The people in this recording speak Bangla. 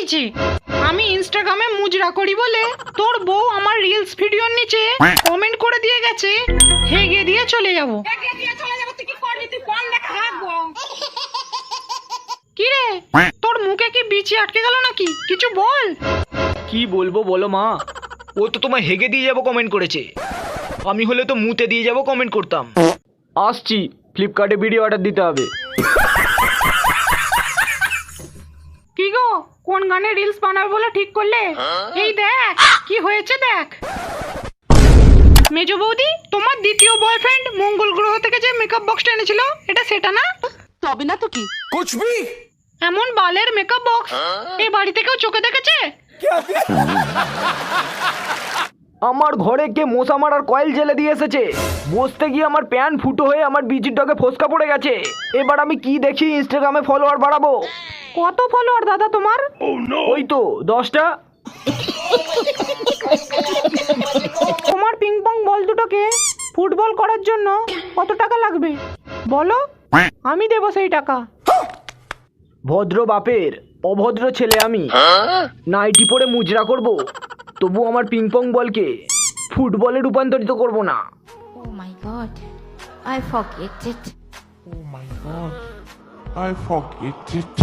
নিচে। আমি ইনস্টাগ্রামে মুজরা করি বলে তোর বউ আমার রিলস ভিডিওর নিচে কমেন্ট করে দিয়ে গেছে হেগে দিয়ে চলে যাব। কি রে, তোর মুখে কি বিচি আটকে গেল নাকি? কিছু বল। কি বলবো বলো মা, ও তো তোমায় হেগে দিয়ে যাবো কমেন্ট করেছে। আমি হলে তো মুতে দিয়ে যাবো কমেন্ট করতাম। আসছি, ফ্লিপকার্টে ভিডিও অর্ডার দিতে হবে। কি গো, কোন গানে রিলস বানাবে বলে ঠিক করলে? এই দেখ কি হয়েছে দেখ। মেজো বৌদি, তোমার দ্বিতীয় বয়ফ্রেন্ড মঙ্গল গ্রহ থেকে যে মেকআপ বক্সটা এনেছিল এটা সেটা না? তবে না তো কি। कुछ भी এমন বালের মেকআপ বক্স এই বাড়িতে কেউ চোখে দেখেছে? আমার ঘরে কে মশা মারার কয়েল জেলে দিয়ে এসেছে। বসতে গিয়ে আমার প্যান্ট ফুটো হয়ে আমার বিচির ডগে ফোসকা পড়ে গেছে। এবার আমি কি দেখি ইনস্টাগ্রামে ফলোয়ার বাড়াবো। কত ফলোয়ার দাদা তোমার? ওই তো 10টা। তোমার পিং পং বল দুটোকে ফুটবল করার জন্য কত টাকা লাগবে বলো, আমি দেবো সেই টাকা। ভদ্র বাপের অভদ্র ছেলে আমি। নাইটি পরে মুজরা করব, তবু আমার পিং পং বলকে ফুটবলে রূপান্তরিত করব না। Oh my god, I forget it. I forget it.